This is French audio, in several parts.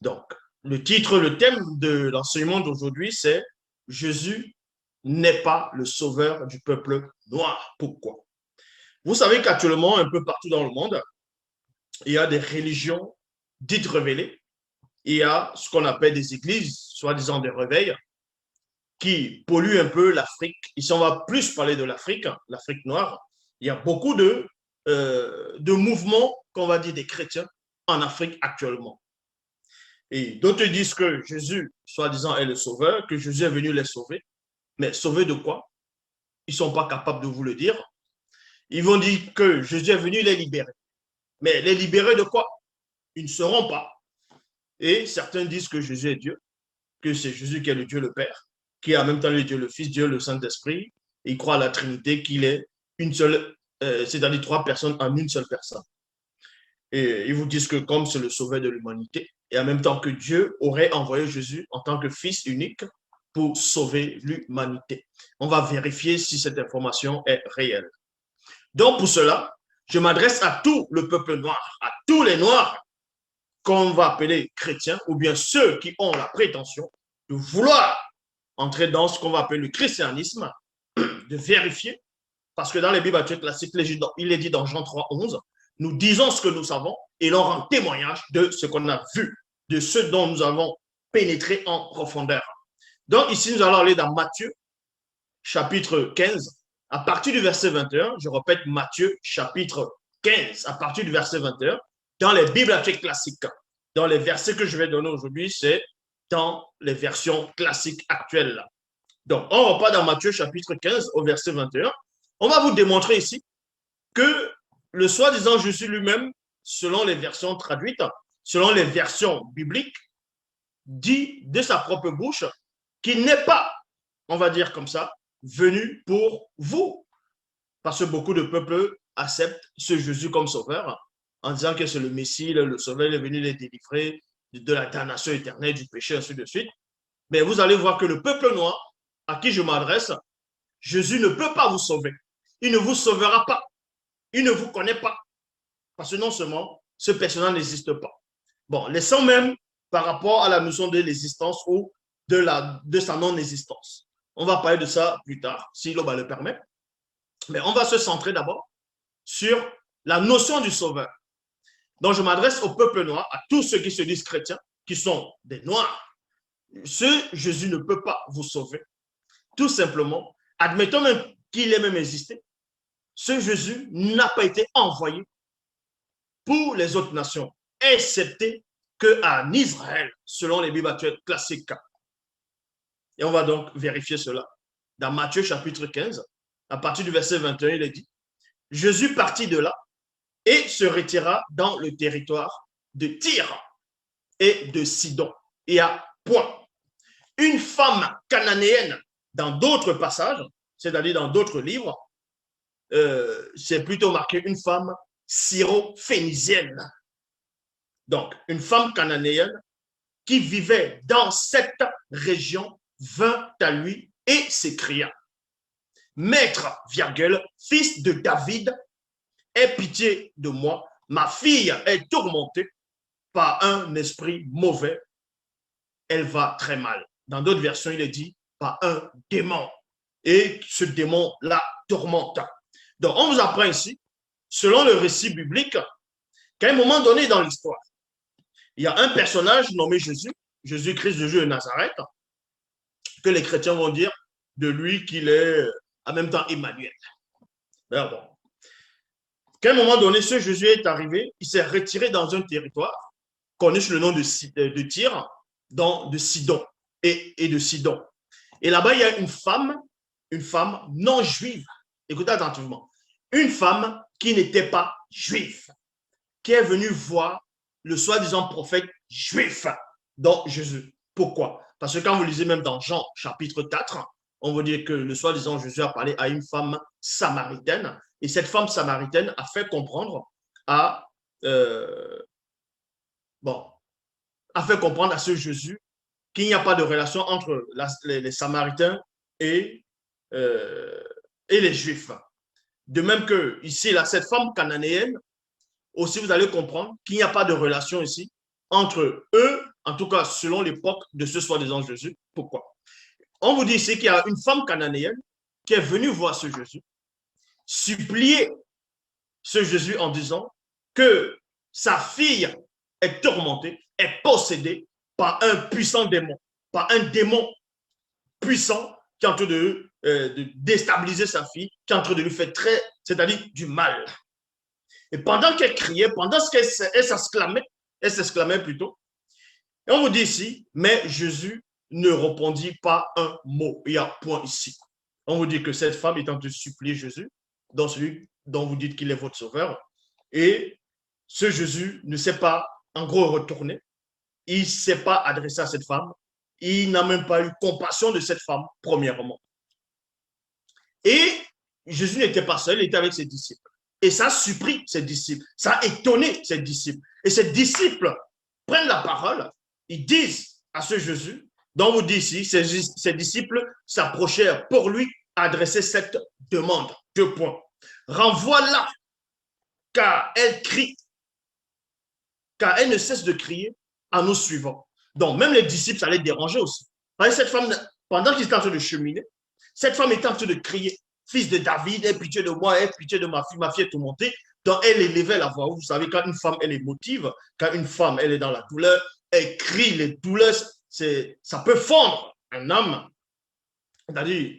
Donc, le thème de l'enseignement d'aujourd'hui, c'est Jésus n'est pas le sauveur du peuple noir. Pourquoi? Vous savez qu'actuellement, un peu partout dans le monde, il y a des religions dites révélées. Il y a ce qu'on appelle des églises, soi-disant des réveils, qui polluent un peu l'Afrique. Ici, on va plus parler de l'Afrique, l'Afrique noire. Il y a beaucoup de mouvements, qu'on va dire, des chrétiens en Afrique actuellement. Et d'autres disent que Jésus, soi-disant, est le sauveur, que Jésus est venu les sauver. Mais sauver de quoi? Ils ne sont pas capables de vous le dire. Ils vont dire que Jésus est venu les libérer. Mais les libérer de quoi? Ils ne sauront pas. Et certains disent que Jésus est Dieu, que c'est Jésus qui est le Dieu le Père, qui est en même temps le Dieu le Fils, Dieu le Saint-Esprit. Ils croient à la Trinité, qu'il est une seule, c'est-à-dire trois personnes en une seule personne. Et ils vous disent que comme c'est le sauveur de l'humanité, et en même temps que Dieu aurait envoyé Jésus en tant que Fils unique pour sauver l'humanité. On va vérifier si cette information est réelle. Donc pour cela, je m'adresse à tout le peuple noir, à tous les noirs qu'on va appeler chrétiens, ou bien ceux qui ont la prétention de vouloir entrer dans ce qu'on va appeler le christianisme, de vérifier, parce que dans les Bibles classiques, il est dit dans Jean 3,11, nous disons ce que nous savons et l'on rend témoignage de ce qu'on a vu, de ce dont nous avons pénétré en profondeur. Donc ici, nous allons aller dans Matthieu, chapitre 15, à partir du verset 21, je répète Matthieu, chapitre 15, à partir du verset 21, dans les bibliothèques classiques. Dans les versets que je vais donner aujourd'hui, c'est dans les versions classiques actuelles. Donc, on repart dans Matthieu, chapitre 15, au verset 21. On va vous démontrer ici que le soi-disant Jésus lui-même, selon les versions traduites, selon les versions bibliques, dit de sa propre bouche qu'il n'est pas, on va dire comme ça, venu pour vous. Parce que beaucoup de peuples acceptent ce Jésus comme sauveur en disant que c'est le Messie, le sauveur, il est venu les délivrer de la damnation éternelle, du péché, ainsi de suite. Mais vous allez voir que le peuple noir à qui je m'adresse, Jésus ne peut pas vous sauver. Il ne vous sauvera pas. Il ne vous connaît pas. Parce que non seulement ce personnage n'existe pas. Bon, laissons même par rapport à la notion de l'existence ou de sa non-existence. On va parler de ça plus tard, si l'Oba le permet. Mais on va se centrer d'abord sur la notion du sauveur. Donc, je m'adresse au peuple noir, à tous ceux qui se disent chrétiens, qui sont des noirs. Ce Jésus ne peut pas vous sauver. Tout simplement, admettons même qu'il ait même existé, ce Jésus n'a pas été envoyé pour les autres nations, excepté qu'en Israël, selon les Bibles classiques. Et on va donc vérifier cela. Dans Matthieu chapitre 15, à partir du verset 21, il est dit, Jésus partit de là et se retira dans le territoire de Tyr et de Sidon. Et à point. Une femme cananéenne, dans d'autres passages, c'est-à-dire dans d'autres livres, c'est plutôt marqué une femme syro-phénicienne. Donc, une femme cananéenne qui vivait dans cette région vint à lui et s'écria, Maître, virgule, fils de David, aie pitié de moi, ma fille est tourmentée par un esprit mauvais, elle va très mal. Dans d'autres versions, il est dit par un démon. Et ce démon la tourmente. Donc, on vous apprend ici, selon le récit biblique, qu'à un moment donné dans l'histoire, il y a un personnage nommé Jésus, Jésus-Christ de Dieu de Nazareth, que les chrétiens vont dire de lui qu'il est en même temps Emmanuel. Ben bon. Qu'à un moment donné, ce Jésus est arrivé, il s'est retiré dans un territoire connu sous le nom de Tyr, de Sidon et de Sidon. Et là-bas, il y a une femme non juive. Écoutez attentivement. Une femme qui n'était pas juive, qui est venue voir le soi-disant prophète juif dans Jésus. Pourquoi? Parce que quand vous lisez même dans Jean chapitre 4, on va dire que le soi-disant Jésus a parlé à une femme samaritaine et cette femme samaritaine a fait comprendre a fait comprendre à ce Jésus qu'il n'y a pas de relation entre les Samaritains et les Juifs. De même que ici, là, cette femme cananéenne, aussi vous allez comprendre qu'il n'y a pas de relation ici entre eux, en tout cas selon l'époque de ce soi-disant Jésus. Pourquoi? On vous dit ici qu'il y a une femme cananéenne qui est venue voir ce Jésus, supplier ce Jésus en disant que sa fille est tourmentée, est possédée par un puissant démon, par un démon puissant qui est en train de déstabiliser sa fille, qui est en train de lui faire très, c'est-à-dire du mal. Et pendant qu'elle criait, pendant qu'elle s'exclamait plutôt, et on vous dit ici, mais Jésus ne répondit pas un mot. Il y a point ici. On vous dit que cette femme est en train de supplier Jésus, dans celui dont vous dites qu'il est votre sauveur, et ce Jésus ne s'est pas, en gros, retourné. Il ne s'est pas adressé à cette femme. Il n'a même pas eu compassion de cette femme, premièrement. Et Jésus n'était pas seul, il était avec ses disciples. Et ça a surpris ses disciples, ça a étonné ses disciples. Et ses disciples prennent la parole, ils disent à ce Jésus, dont vous dites ici, ses disciples s'approchèrent pour lui adresser cette demande. 2 points. Renvoie-la, car elle crie, car elle ne cesse de crier en nous suivant. Donc, même les disciples, ça les dérangeait aussi. Cette femme, pendant qu'ils étaient en train de cheminer, cette femme était en train de crier, fils de David, aie pitié de moi, aie pitié de ma fille est tourmentée. Donc, elle élevait la voix. Vous savez, quand une femme, elle est motive, quand une femme, elle est dans la douleur, elle crie, les douleurs, ça peut fondre un homme, c'est-à-dire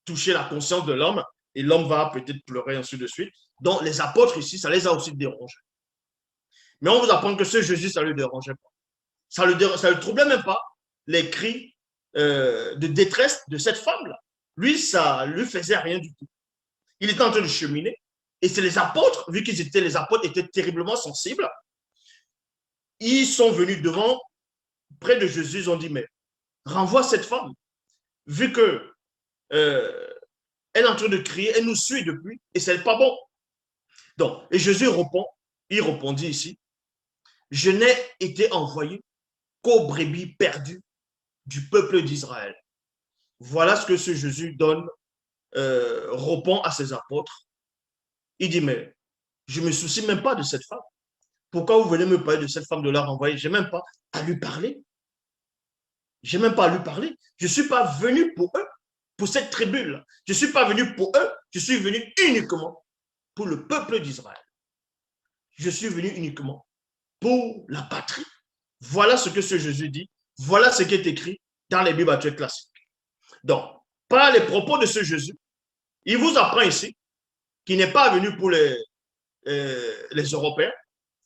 toucher la conscience de l'homme, et l'homme va peut-être pleurer, ainsi de suite. Donc, les apôtres ici, ça les a aussi dérangés. Mais on vous apprend que ce Jésus, ça ne le dérangeait pas. Ça ne le troublait même pas, les cris de détresse de cette femme-là. Lui, ça ne lui faisait rien du tout. Il était en train de cheminer. Et c'est les apôtres, vu qu'ils étaient, les apôtres étaient terriblement sensibles, ils sont venus devant, près de Jésus, ils ont dit, mais renvoie cette femme, vu que elle est en train de crier, elle nous suit depuis, et c'est pas bon. Donc, et Jésus répond, il répondit ici, je n'ai été envoyé qu'aux brebis perdues du peuple d'Israël. Voilà ce que ce Jésus donne, répond à ses apôtres. Il dit, mais je ne me soucie même pas de cette femme. Pourquoi vous venez me parler de cette femme, de la renvoyer? Je n'ai même pas à lui parler. Je n'ai même pas à lui parler. Je ne suis pas venu pour eux, pour cette tribu-là. Je ne suis pas venu pour eux, je suis venu uniquement pour le peuple d'Israël. Je suis venu uniquement pour la patrie. Voilà ce que ce Jésus dit. Voilà ce qui est écrit dans les Bibles actuelles classiques. Donc, par les propos de ce Jésus, il vous apprend ici qu'il n'est pas venu pour les Européens,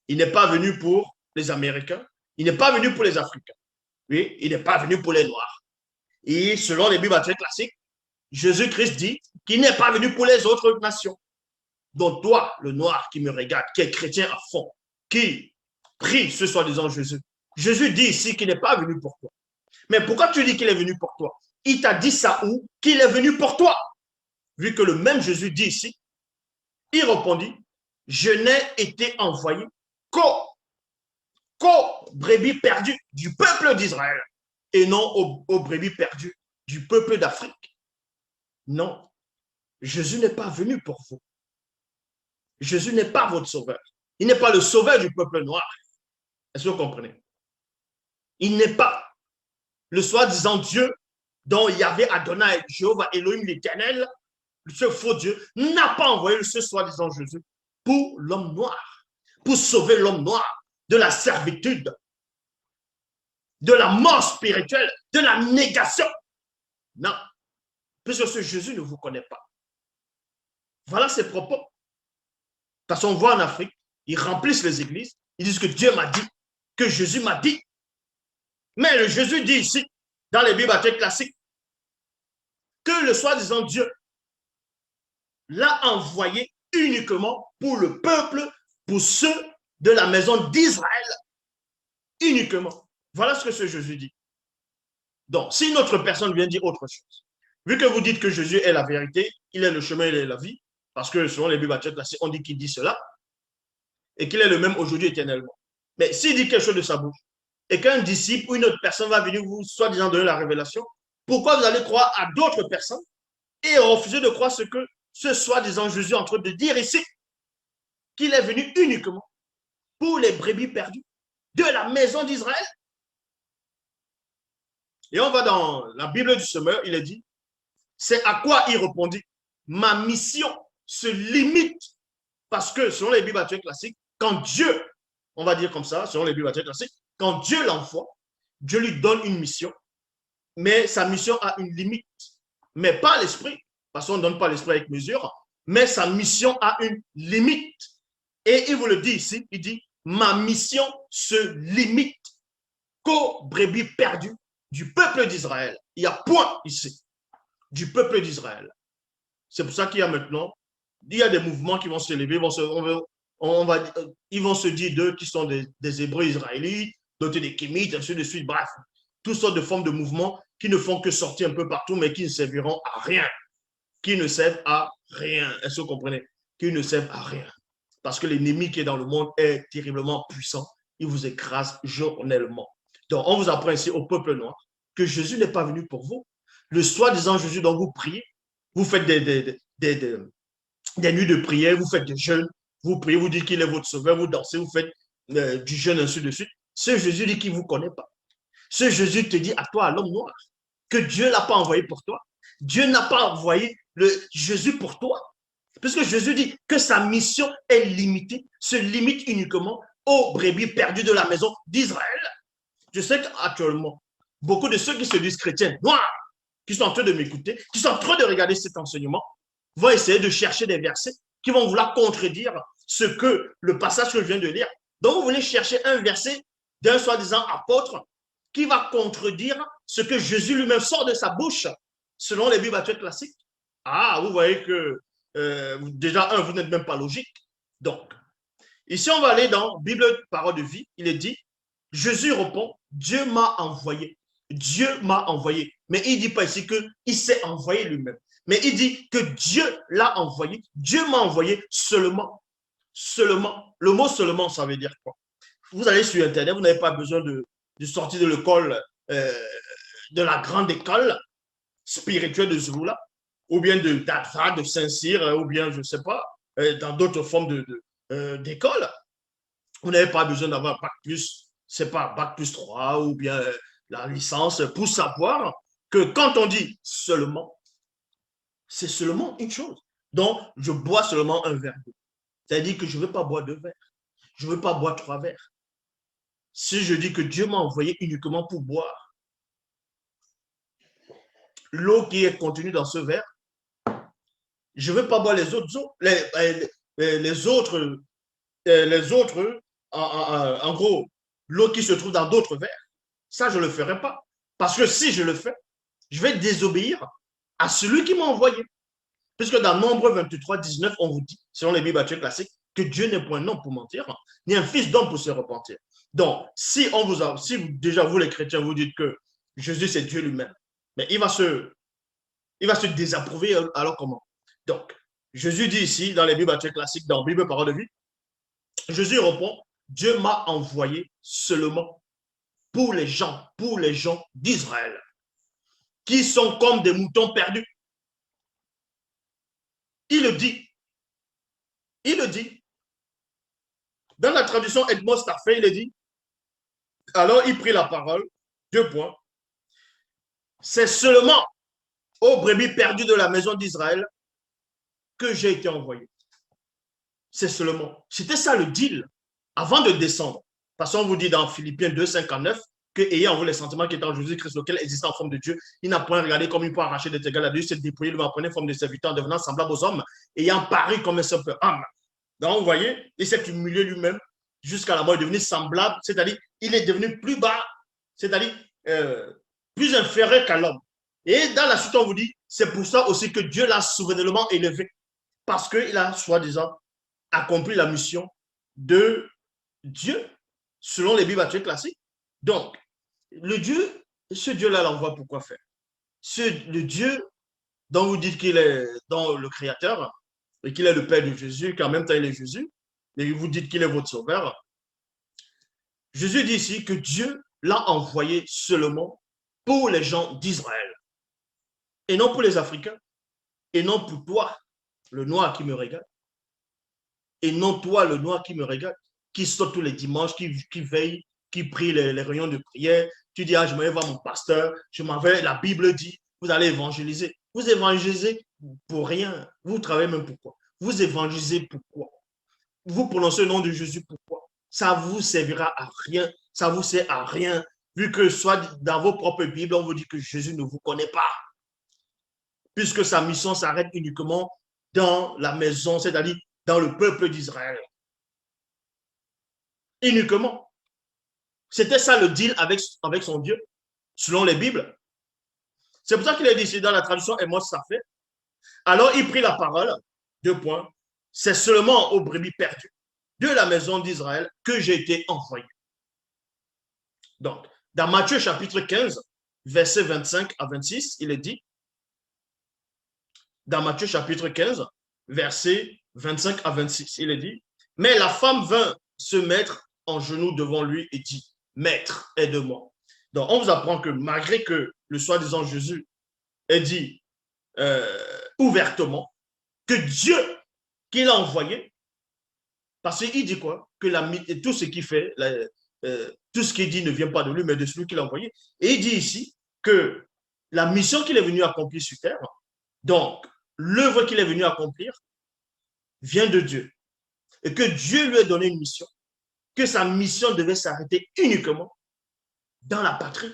il n'est pas venu pour les Américains, il n'est pas venu pour les Africains, oui, il n'est pas venu pour les Noirs. Et selon les Bibles actuelles classiques, Jésus-Christ dit qu'il n'est pas venu pour les autres nations. Donc toi, le Noir qui me regarde, qui est chrétien à fond, qui prie ce soi-disant Jésus, Jésus dit ici qu'il n'est pas venu pour toi. Mais pourquoi tu dis qu'il est venu pour toi? Il t'a dit ça où? Qu'il est venu pour toi. Vu que le même Jésus dit ici, il répondit, je n'ai été envoyé qu'aux brebis perdues du peuple d'Israël et non aux brebis perdues du peuple d'Afrique. Non, Jésus n'est pas venu pour vous. Jésus n'est pas votre sauveur. Il n'est pas le sauveur du peuple noir. Est-ce que vous comprenez? Il n'est pas le soi-disant Dieu dont Yahvé Adonai, Jéhovah Elohim l'Éternel, ce faux Dieu, n'a pas envoyé ce soi-disant Jésus pour l'homme noir, pour sauver l'homme noir de la servitude, de la mort spirituelle, de la négation. Non, puisque ce Jésus ne vous connaît pas. Voilà ses propos. Parce qu'on voit en Afrique, ils remplissent les églises, ils disent que Dieu m'a dit, que Jésus m'a dit. Mais le Jésus dit ici, dans les Bibles classiques, que le soi-disant Dieu l'a envoyé uniquement pour le peuple, pour ceux de la maison d'Israël, uniquement. Voilà ce que ce Jésus dit. Donc, si une autre personne vient dire autre chose, vu que vous dites que Jésus est la vérité, il est le chemin, il est la vie, parce que selon les Bibles classiques, on dit qu'il dit cela, et qu'il est le même aujourd'hui éternellement. Mais s'il dit quelque chose de sa bouche, et qu'un disciple ou une autre personne va venir vous, soi-disant, donner la révélation, pourquoi vous allez croire à d'autres personnes et refuser de croire ce que ce soi-disant Jésus est en train de dire ici, qu'il est venu uniquement pour les brebis perdues de la maison d'Israël. Et on va dans la Bible du semeur, il est dit, c'est à quoi il répondit. Ma mission se limite parce que selon les Bibles classiques, quand Dieu, on va dire comme ça, selon les Bibles classiques, quand Dieu l'envoie, Dieu lui donne une mission, mais sa mission a une limite, mais pas l'esprit, parce qu'on ne donne pas l'esprit avec mesure, mais sa mission a une limite. Et il vous le dit ici, il dit, ma mission se limite qu'aux brebis perdues du peuple d'Israël. Il y a point ici, du peuple d'Israël. C'est pour ça qu'il y a maintenant, il y a des mouvements qui vont se lever, ils vont se dire d'eux qui sont des Hébreux israélites, d'autres des Kémites, ainsi de suite, bref, toutes sortes de formes de mouvements qui ne font que sortir un peu partout, mais qui ne serviront à rien. Qui ne servent à rien. Est-ce que vous comprenez? Qui ne servent à rien. Parce que l'ennemi qui est dans le monde est terriblement puissant. Il vous écrase journellement. Donc, on vous apprend ici au peuple noir que Jésus n'est pas venu pour vous. Le soi-disant Jésus dont vous priez, vous faites des nuits de prière, vous faites des jeûnes, vous priez, vous dites qu'il est votre sauveur, vous dansez, vous faites du jeûne, ainsi de suite. Ce Jésus dit qu'il ne vous connaît pas. Ce Jésus te dit à toi, à l'homme noir, que Dieu ne l'a pas envoyé pour toi. Dieu n'a pas envoyé Jésus pour toi. Puisque Jésus dit que sa mission est limitée, se limite uniquement aux brebis perdues de la maison d'Israël. Je sais qu'actuellement, beaucoup de ceux qui se disent chrétiens noirs, qui sont en train de m'écouter, qui sont en train de regarder cet enseignement, vont essayer de chercher des versets qui vont vouloir contredire ce que le passage que je viens de lire. Donc, vous voulez chercher un verset d'un soi-disant apôtre qui va contredire ce que Jésus lui-même sort de sa bouche, selon les Bibles classiques. Ah, vous voyez que déjà, vous n'êtes même pas logique. Donc, ici, on va aller dans Bible Parole de vie. Il est dit, Jésus répond, Dieu m'a envoyé. Dieu m'a envoyé. Mais il ne dit pas ici qu'il s'est envoyé lui-même. Mais il dit que Dieu l'a envoyé. Dieu m'a envoyé seulement. Seulement. Le mot seulement, ça veut dire quoi? Vous allez sur Internet, vous n'avez pas besoin de sortir de l'école, de la grande école spirituelle de Zouloula, ou bien d'Adva, de Saint-Cyr, ou bien, je ne sais pas, dans d'autres formes d'école. Vous n'avez pas besoin d'avoir Bac plus, c'est pas Bac plus 3 ou bien la licence pour savoir que quand on dit seulement, c'est seulement une chose. Donc, je bois seulement un verre d'eau. C'est-à-dire que je ne veux pas boire 2 verres. Je ne veux pas boire 3 verres. Si je dis que Dieu m'a envoyé uniquement pour boire l'eau qui est contenue dans ce verre, je ne veux pas boire les autres eaux, les autres, en gros, l'eau qui se trouve dans d'autres verres. Ça, je ne le ferai pas. Parce que si je le fais, je vais désobéir à celui qui m'a envoyé. Puisque dans Nombre 23, 19, on vous dit, selon les Bibles classiques, que Dieu n'est point un homme pour mentir, ni un fils d'homme pour se repentir. Donc, si déjà vous les chrétiens, vous dites que Jésus c'est Dieu lui-même, mais il va se désapprouver, alors comment? Donc, Jésus dit ici, dans les Bibles classiques, dans Bible Parole de vie, Jésus répond, Dieu m'a envoyé seulement pour les gens d'Israël, qui sont comme des moutons perdus. Il le dit. Dans la traduction Edmond Staffé, il dit, alors il prit la parole, 2 points. C'est seulement aux brebis perdues de la maison d'Israël que j'ai été envoyé. C'est seulement. C'était ça le deal avant de descendre. Parce qu'on vous dit dans Philippiens 2, 59 que ayant les sentiments qui étaient en Jésus-Christ, lequel existait en forme de Dieu, il n'a point regardé comme il peut arracher des égal à Dieu, s'est dépouillé, il va prendre forme de serviteur en devenant semblable aux hommes, ayant paru comme un simple homme. Donc, vous voyez, il s'est humilié lui-même jusqu'à la mort, il est devenu semblable, c'est-à-dire, il est devenu plus bas, c'est-à-dire plus inférieur qu'à l'homme. Et dans la suite, on vous dit, c'est pour ça aussi que Dieu l'a souverainement élevé, parce qu'il a, soi-disant, accompli la mission de Dieu, selon les Bibles classiques. Donc, ce Dieu-là l'envoie pour quoi faire? Le Dieu dont vous dites qu'il est dans le Créateur, et qu'il est le Père de Jésus, qu'en même temps il est Jésus, et vous dites qu'il est votre sauveur. Jésus dit ici que Dieu l'a envoyé seulement pour les gens d'Israël, et non pour les Africains, et non pour toi, le noir qui me regarde, et non toi, le noir qui me regarde, qui saute tous les dimanches, qui veille, qui prient les réunions de prière. Tu dis, ah, je vais voir mon pasteur, je m'en vais, la Bible dit, vous allez évangéliser. Vous évangélisez pour rien. Vous travaillez même pourquoi? Vous évangélisez pourquoi? Vous prononcez le nom de Jésus pourquoi? Ça vous servira à rien. Ça vous sert à rien. Vu que soit dans vos propres Bibles, on vous dit que Jésus ne vous connaît pas. Puisque sa mission s'arrête uniquement dans la maison, c'est-à-dire dans le peuple d'Israël. Uniquement. C'était ça le deal avec son Dieu, selon les Bibles. C'est pour ça qu'il a dit dans la traduction, et moi ça fait. Alors il prit la parole, 2 points. C'est seulement aux brebis perdues de la maison d'Israël que j'ai été envoyé. Donc, dans Matthieu chapitre 15, versets 25 à 26, il est dit, dans Matthieu chapitre 15, versets 25 à 26, il est dit, mais la femme vint se mettre en genoux devant lui et dit, Maître, aide-moi. Donc, on vous apprend que malgré que le soi-disant Jésus ait dit ouvertement que Dieu qui l'a envoyé, parce qu'il dit quoi? Que tout ce qu'il fait, tout ce qu'il dit ne vient pas de lui, mais de celui qui l'a envoyé. Et il dit ici que la mission qu'il est venu accomplir sur terre, donc l'œuvre qu'il est venu accomplir, vient de Dieu. Et que Dieu lui a donné une mission, que sa mission devait s'arrêter uniquement dans la patrie,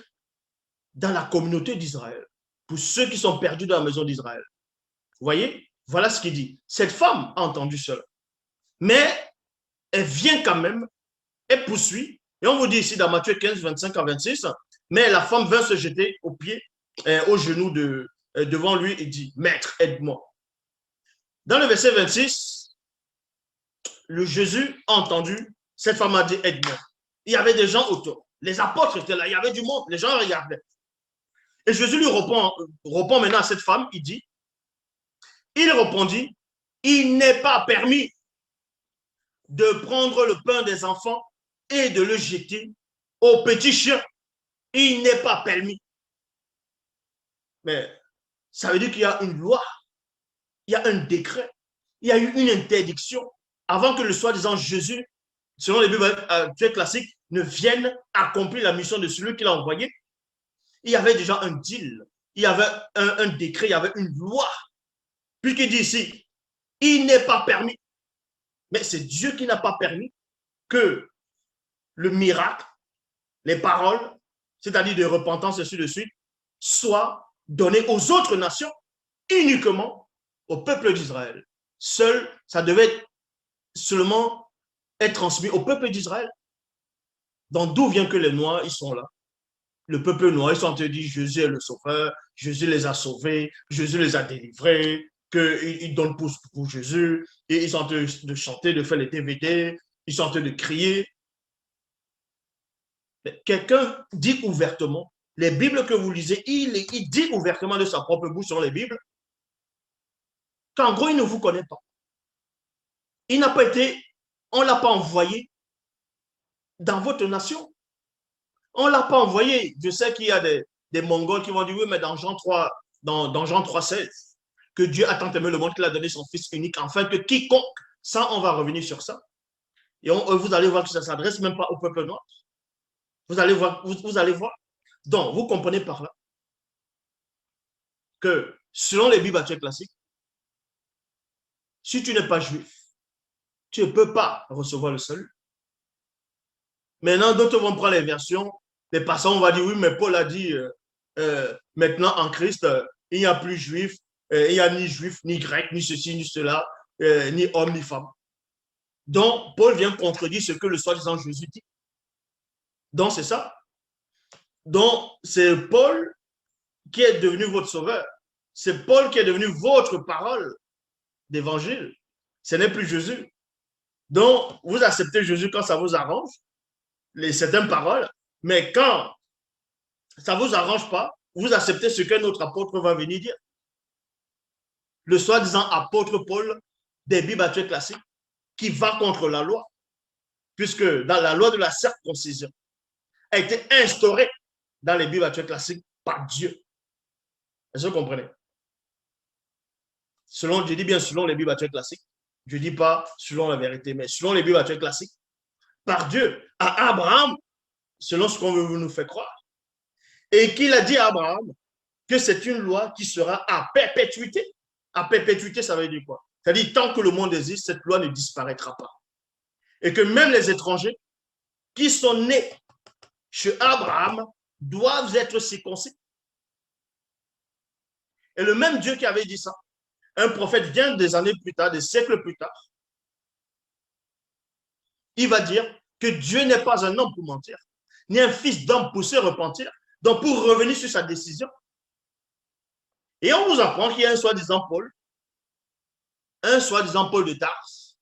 dans la communauté d'Israël, pour ceux qui sont perdus dans la maison d'Israël. Vous voyez? Voilà ce qu'il dit. Cette femme a entendu cela. Mais elle vient quand même, elle poursuit. Et on vous dit ici dans Matthieu 15, 25 à 26, mais la femme vint se jeter aux pieds, aux genoux devant lui et dit, Maître, aide-moi. Dans le verset 26, le Jésus a entendu, cette femme a dit, aide-moi. Il y avait des gens autour. Les apôtres étaient là, il y avait du monde, les gens regardaient. Et Jésus lui répond maintenant à cette femme, il dit, il répondit, il n'est pas permis de prendre le pain des enfants et de le jeter aux petits chiens. Il n'est pas permis. Mais ça veut dire qu'il y a une loi, il y a un décret, il y a eu une interdiction avant que le soi-disant Jésus, selon les Bibles classiques, ne vienne accomplir la mission de celui qui l'a envoyé. Il y avait déjà un deal, il y avait un décret, il y avait une loi. Puisqu'il dit ici, il n'est pas permis. Mais c'est Dieu qui n'a pas permis que le miracle, les paroles, c'est-à-dire de repentance et ainsi de suite, soient données aux autres nations, uniquement au peuple d'Israël. Seul, ça devait seulement être transmis au peuple d'Israël. Donc, d'où vient que les Noirs, ils sont là? Le peuple noir, ils sont en train de dire Jésus est le sauveur, Jésus les a sauvés, Jésus les a délivrés, qu'ils donnent pour Jésus, et ils sont en train de chanter, de faire les DVD, ils sont en train de crier. Quelqu'un dit ouvertement, les Bibles que vous lisez, il dit ouvertement de sa propre bouche sur les Bibles, qu'en gros, il ne vous connaît pas. Il n'a pas été, on ne l'a pas envoyé dans votre nation. On ne l'a pas envoyé. Je sais qu'il y a des Mongols qui vont dire, oui, mais dans Jean 3, dans Jean 3, 16, que Dieu a tant aimé le monde qu'il a donné son Fils unique, afin que quiconque, ça, on va revenir sur ça. Et vous allez voir que ça ne s'adresse même pas au peuple noir. Vous allez voir. Donc, vous comprenez par là que, selon les Bibles classiques, si tu n'es pas juif, tu ne peux pas recevoir le salut. Maintenant, d'autres vont prendre les versions. Les passants, on va dire, oui, mais Paul a dit, maintenant en Christ, il n'y a plus juif, il n'y a ni juif, ni grec, ni ceci, ni cela, ni homme, ni femme. Donc, Paul vient contredire ce que le soi-disant Jésus dit. Donc, c'est ça. Donc, c'est Paul qui est devenu votre sauveur. C'est Paul qui est devenu votre parole d'évangile. Ce n'est plus Jésus. Donc, vous acceptez Jésus quand ça vous arrange, certaines paroles, mais quand ça ne vous arrange pas, vous acceptez ce qu'un autre apôtre va venir dire. Le soi-disant apôtre Paul des Bibles actuelles classiques qui va contre la loi, puisque dans la loi de la circoncision a été instaurée dans les Bibles actuelles classiques par Dieu. Est-ce que vous comprenez? Selon, je dis bien selon les Bibles actuelles classiques, je ne dis pas selon la vérité, mais selon les Bibles actuelles classiques, par Dieu, à Abraham, selon ce qu'on veut nous faire croire, et qu'il a dit à Abraham que c'est une loi qui sera à perpétuité. À perpétuité, ça veut dire quoi? C'est-à-dire, tant que le monde existe, cette loi ne disparaîtra pas. Et que même les étrangers qui sont nés chez Abraham doivent être circoncis. Et le même Dieu qui avait dit ça, un prophète vient des années plus tard, des siècles plus tard, il va dire que Dieu n'est pas un homme pour mentir, ni un fils d'homme pour se repentir, donc pour revenir sur sa décision. Et on vous apprend qu'il y a un soi-disant Paul de Tarse,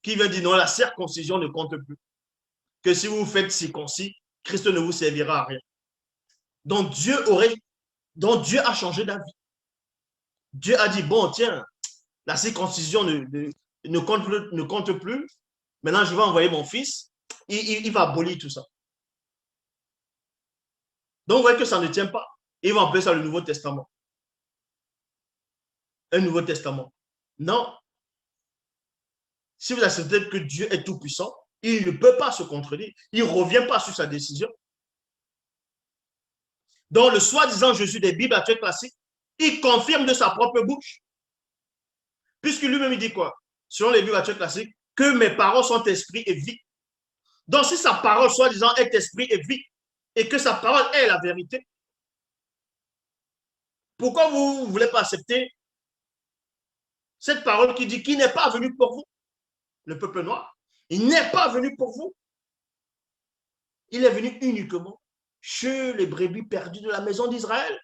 qui vient dire non, la circoncision ne compte plus. Que si vous vous faites circoncis, Christ ne vous servira à rien. Donc Dieu a changé d'avis. Dieu a dit, bon, tiens, la circoncision ne compte plus. Maintenant, je vais envoyer mon fils. Il va abolir tout ça. Donc, vous voyez que ça ne tient pas. Il va appeler ça le Nouveau Testament. Un Nouveau Testament. Non. Si vous acceptez que Dieu est tout-puissant, il ne peut pas se contredire. Il ne revient pas sur sa décision. Donc, le soi-disant Jésus des Bibles actuelles classiques, il confirme de sa propre bouche. Puisque lui-même, il dit quoi? Selon les Bibles actuelles classiques, que mes paroles sont esprit et vie. Donc, si sa parole, soi-disant, est esprit et vie, et que sa parole est la vérité, pourquoi vous ne voulez pas accepter cette parole qui dit qu'il n'est pas venu pour vous, le peuple noir? Il n'est pas venu pour vous. Il est venu uniquement chez les brebis perdues de la maison d'Israël.